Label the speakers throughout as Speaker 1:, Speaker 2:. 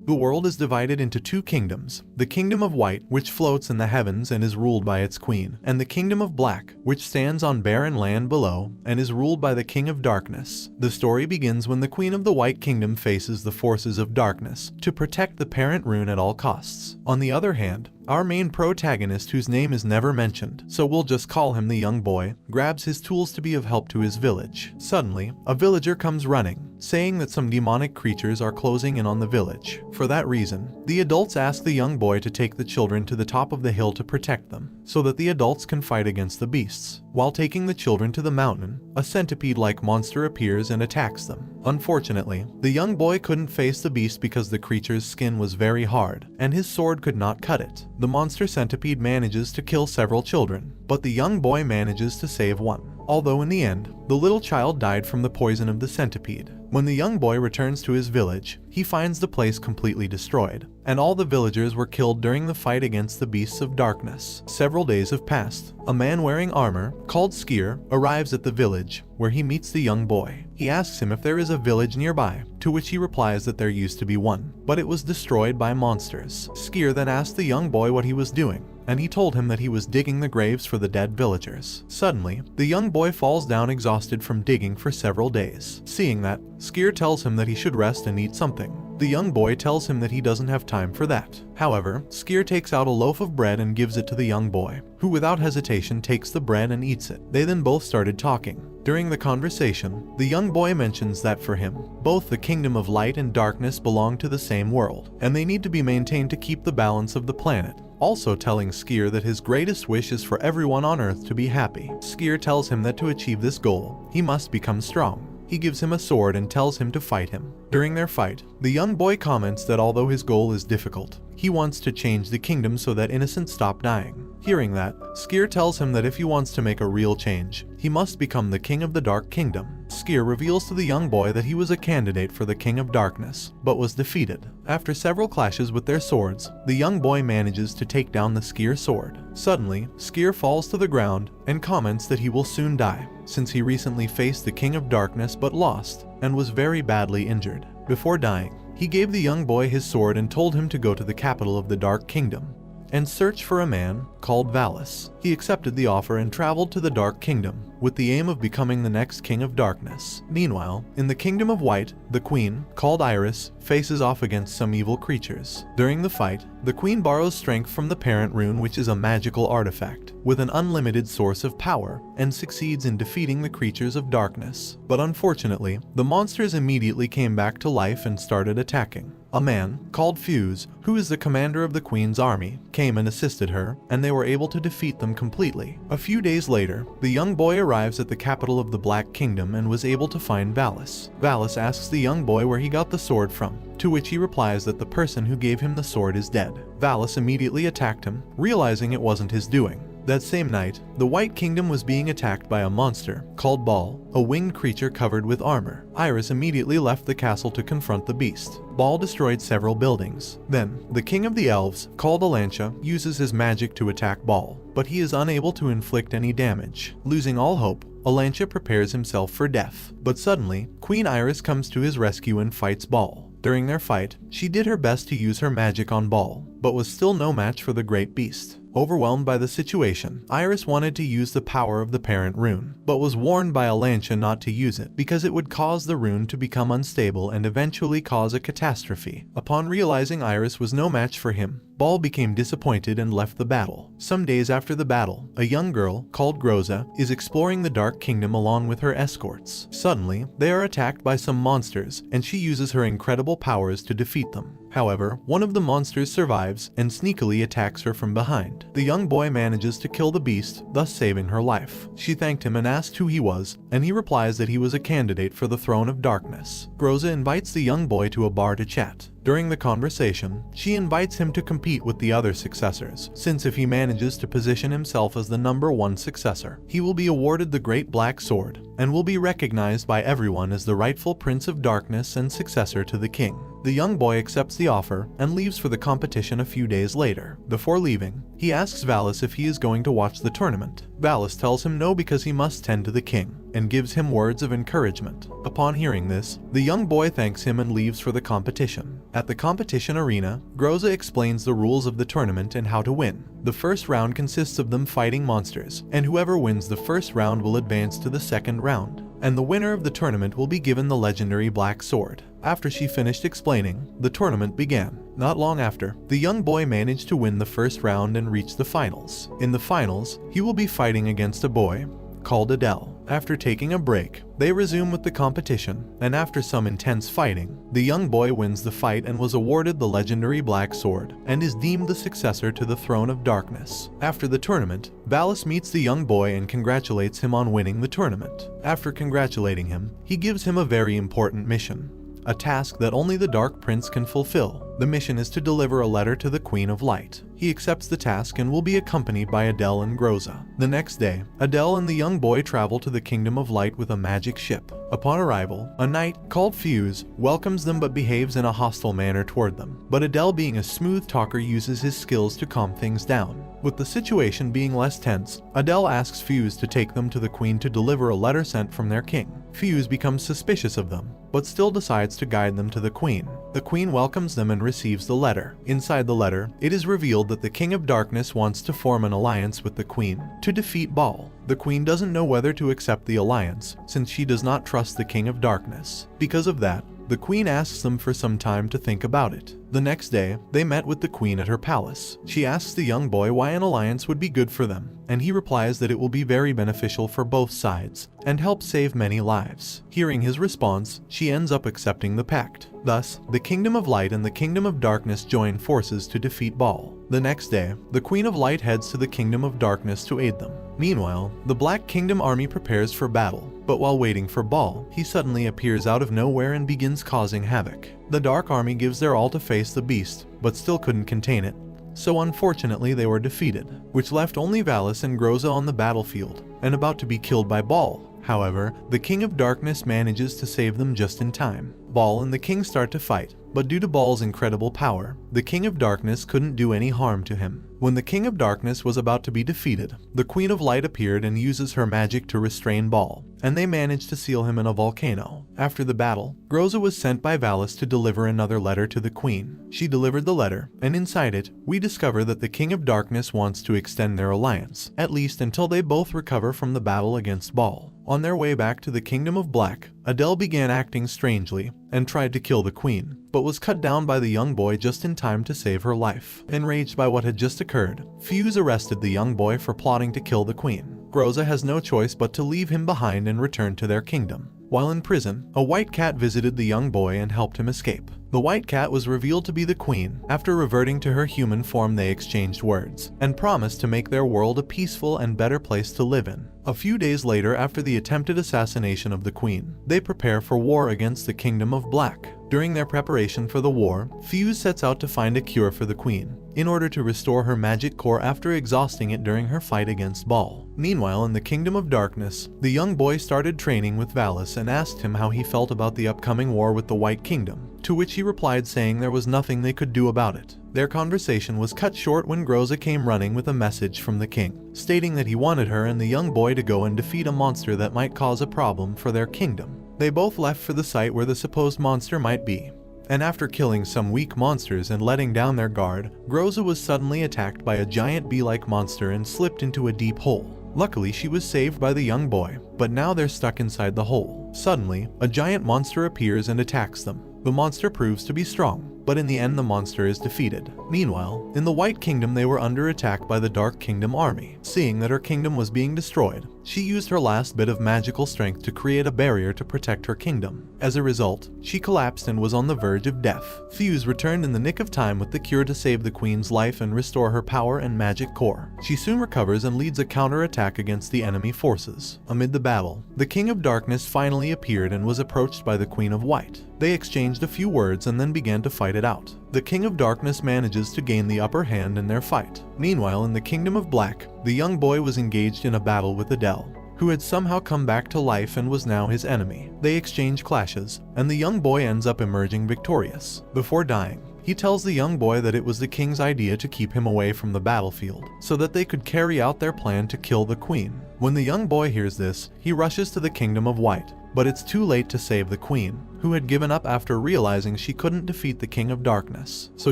Speaker 1: The world is divided into two kingdoms, the Kingdom of White, which floats in the heavens and is ruled by its queen, and the Kingdom of Black, which stands on barren land below and is ruled by the King of Darkness. The story begins when the Queen of the White Kingdom faces the forces of darkness to protect the parent rune at all costs. On the other hand, our main protagonist, whose name is never mentioned, so we'll just call him the young boy, grabs his tools to be of help to his village. Suddenly, a villager comes running, saying that some demonic creatures are closing in on the village. For that reason, the adults ask the young boy to take the children to the top of the hill to protect them, so that the adults can fight against the beasts. While taking the children to the mountain, a centipede-like monster appears and attacks them. Unfortunately, the young boy couldn't face the beast because the creature's skin was very hard, and his sword could not cut it. The monster centipede manages to kill several children, but the young boy manages to save one. Although in the end, the little child died from the poison of the centipede. When the young boy returns to his village, he finds the place completely destroyed, and all the villagers were killed during the fight against the beasts of darkness. Several days have passed. A man wearing armor, called Skier, arrives at the village, where he meets the young boy. He asks him if there is a village nearby, to which he replies that there used to be one, but it was destroyed by monsters. Skier then asked the young boy what he was doing, and he told him that he was digging the graves for the dead villagers. Suddenly, the young boy falls down exhausted from digging for several days. Seeing that, Skier tells him that he should rest and eat something. The young boy tells him that he doesn't have time for that. However, Skier takes out a loaf of bread and gives it to the young boy, who without hesitation takes the bread and eats it. They then both started talking. During the conversation, the young boy mentions that for him, both the Kingdom of Light and Darkness belong to the same world, and they need to be maintained to keep the balance of the planet. Also telling Skier that his greatest wish is for everyone on Earth to be happy. Skier tells him that to achieve this goal, he must become strong. He gives him a sword and tells him to fight him. During their fight, the young boy comments that although his goal is difficult, he wants to change the kingdom so that innocents stop dying. Hearing that, Skier tells him that if he wants to make a real change, he must become the king of the Dark Kingdom. Skier reveals to the young boy that he was a candidate for the King of Darkness, but was defeated. After several clashes with their swords, the young boy manages to take down the Skier sword. Suddenly, Skier falls to the ground and comments that he will soon die, since he recently faced the King of Darkness but lost, and was very badly injured. Before dying, he gave the young boy his sword and told him to go to the capital of the Dark Kingdom and search for a man called Valus. He accepted the offer and traveled to the Dark Kingdom with the aim of becoming the next King of Darkness. Meanwhile, in the Kingdom of White, the Queen, called Iris, faces off against some evil creatures. During the fight, the Queen borrows strength from the parent rune, which is a magical artifact with an unlimited source of power, and succeeds in defeating the creatures of darkness. But unfortunately, the monsters immediately came back to life and started attacking. A man, called Fuse, who is the commander of the Queen's army, came and assisted her, and they were able to defeat them completely. A few days later, the young boy arrives at the capital of the Black Kingdom and was able to find Valus. Valus asks the young boy where he got the sword from, to which he replies that the person who gave him the sword is dead. Valus immediately attacked him, realizing it wasn't his doing. That same night, the White Kingdom was being attacked by a monster called Ball, a winged creature covered with armor. Iris immediately left the castle to confront the beast. Ball destroyed several buildings. Then, the king of the elves, called Alantia, uses his magic to attack Ball, but he is unable to inflict any damage. Losing all hope, Alantia prepares himself for death. But suddenly, Queen Iris comes to his rescue and fights Ball. During their fight, she did her best to use her magic on Ball, but was still no match for the great beast. Overwhelmed by the situation, Iris wanted to use the power of the parent rune, but was warned by Alantia not to use it because it would cause the rune to become unstable and eventually cause a catastrophe. Upon realizing Iris was no match for him, Ball became disappointed and left the battle. Some days after the battle, a young girl, called Groza, is exploring the Dark Kingdom along with her escorts. Suddenly, they are attacked by some monsters, and she uses her incredible powers to defeat them. However, one of the monsters survives and sneakily attacks her from behind. The young boy manages to kill the beast, thus saving her life. She thanked him and asked who he was, and he replies that he was a candidate for the throne of darkness. Groza invites the young boy to a bar to chat. During the conversation, she invites him to compete with the other successors, since if he manages to position himself as the #1 successor, he will be awarded the Great Black Sword, and will be recognized by everyone as the rightful Prince of Darkness and successor to the king. The young boy accepts the offer and leaves for the competition a few days later. Before leaving, He asks Valis if he is going to watch the tournament. Valis tells him no because he must tend to the king, and gives him words of encouragement. Upon hearing this, the young boy thanks him and leaves for the competition. At the competition arena, Groza explains the rules of the tournament and how to win. The first round consists of them fighting monsters, and whoever wins the first round will advance to the second round, and the winner of the tournament will be given the legendary black sword. After she finished explaining, the tournament began. Not long after, the young boy managed to win the first round and reach the finals. In the finals, he will be fighting against a boy called Adele. After taking a break, they resume with the competition, and after some intense fighting, the young boy wins the fight and was awarded the legendary Black Sword, and is deemed the successor to the Throne of Darkness. After the tournament, Valis meets the young boy and congratulates him on winning the tournament. After congratulating him, he gives him a very important mission, a task that only the Dark Prince can fulfill. The mission is to deliver a letter to the Queen of Light. He accepts the task and will be accompanied by Adele and Groza. The next day, Adele and the young boy travel to the Kingdom of Light with a magic ship. Upon arrival, a knight called Fuse welcomes them but behaves in a hostile manner toward them. But Adele, being a smooth talker, uses his skills to calm things down. With the situation being less tense, Adele asks Fuse to take them to the Queen to deliver a letter sent from their king. Fuse becomes suspicious of them, but still decides to guide them to the Queen. The Queen welcomes them and receives the letter. Inside the letter, it is revealed that the King of Darkness wants to form an alliance with the Queen to defeat Baal. The Queen doesn't know whether to accept the alliance, since she does not trust the King of Darkness. Because of that, the Queen asks them for some time to think about it. The next day, they met with the Queen at her palace. She asks the young boy why an alliance would be good for them, and he replies that it will be very beneficial for both sides, and help save many lives. Hearing his response, she ends up accepting the pact. Thus, the Kingdom of Light and the Kingdom of Darkness join forces to defeat Baal. The next day, the Queen of Light heads to the Kingdom of Darkness to aid them. Meanwhile, the Black Kingdom army prepares for battle, but while waiting for Baal, he suddenly appears out of nowhere and begins causing havoc. The Dark Army gives their all to face the beast, but still couldn't contain it, so unfortunately they were defeated, which left only Valis and Groza on the battlefield, and about to be killed by Baal. However, the King of Darkness manages to save them just in time. Baal and the king start to fight, but due to Baal's incredible power, the King of Darkness couldn't do any harm to him. When the King of Darkness was about to be defeated, the Queen of Light appeared and uses her magic to restrain Baal, and they managed to seal him in a volcano. After the battle, Groza was sent by Valis to deliver another letter to the Queen. She delivered the letter, and inside it, we discover that the King of Darkness wants to extend their alliance, at least until they both recover from the battle against Baal. On their way back to the Kingdom of Black, Adele began acting strangely and tried to kill the Queen, but was cut down by the young boy just in time to save her life. Enraged by what had just occurred, Fuse arrested the young boy for plotting to kill the Queen. Groza has no choice but to leave him behind and return to their kingdom. While in prison, a white cat visited the young boy and helped him escape. The white cat was revealed to be the Queen. After reverting to her human form, they exchanged words and promised to make their world a peaceful and better place to live in. A few days later, after the attempted assassination of the Queen, they prepare for war against the Kingdom of Black. During their preparation for the war, Fuse sets out to find a cure for the Queen, in order to restore her magic core after exhausting it during her fight against Baal. Meanwhile, in the Kingdom of Darkness, the young boy started training with Valis and asked him how he felt about the upcoming war with the White Kingdom, to which he replied saying there was nothing they could do about it. Their conversation was cut short when Groza came running with a message from the king, stating that he wanted her and the young boy to go and defeat a monster that might cause a problem for their kingdom. They both left for the site where the supposed monster might be, and after killing some weak monsters and letting down their guard, Groza was suddenly attacked by a giant bee-like monster and slipped into a deep hole. Luckily, she was saved by the young boy, but now they're stuck inside the hole. Suddenly, a giant monster appears and attacks them. The monster proves to be strong, but in the end the monster is defeated. Meanwhile, in the White Kingdom they were under attack by the Dark Kingdom army. Seeing that her kingdom was being destroyed, she used her last bit of magical strength to create a barrier to protect her kingdom. As a result, she collapsed and was on the verge of death. Fuse returned in the nick of time with the cure to save the Queen's life and restore her power and magic core. She soon recovers and leads a counter-attack against the enemy forces. Amid the battle, the King of Darkness finally appeared and was approached by the Queen of White. They exchanged a few words and then began to fight it out. The King of Darkness manages to gain the upper hand in their fight. Meanwhile, in the Kingdom of Black, the young boy was engaged in a battle with Adele, who had somehow come back to life and was now his enemy. They exchange clashes, and the young boy ends up emerging victorious. Before dying, He tells the young boy that it was the king's idea to keep him away from the battlefield, so that they could carry out their plan to kill the queen. When the young boy hears this, he rushes to the kingdom of white, but it's too late to save the queen, who had given up after realizing she couldn't defeat the king of darkness. So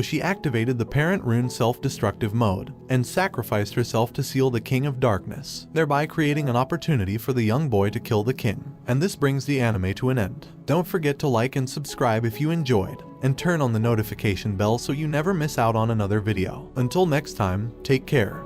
Speaker 1: she activated the parent rune self-destructive mode, and sacrificed herself to seal the king of darkness, thereby creating an opportunity for the young boy to kill the king. And this brings the anime to an end. Don't forget to like and subscribe if you enjoyed, and turn on the notification bell so you never miss out on another video. Until next time, take care.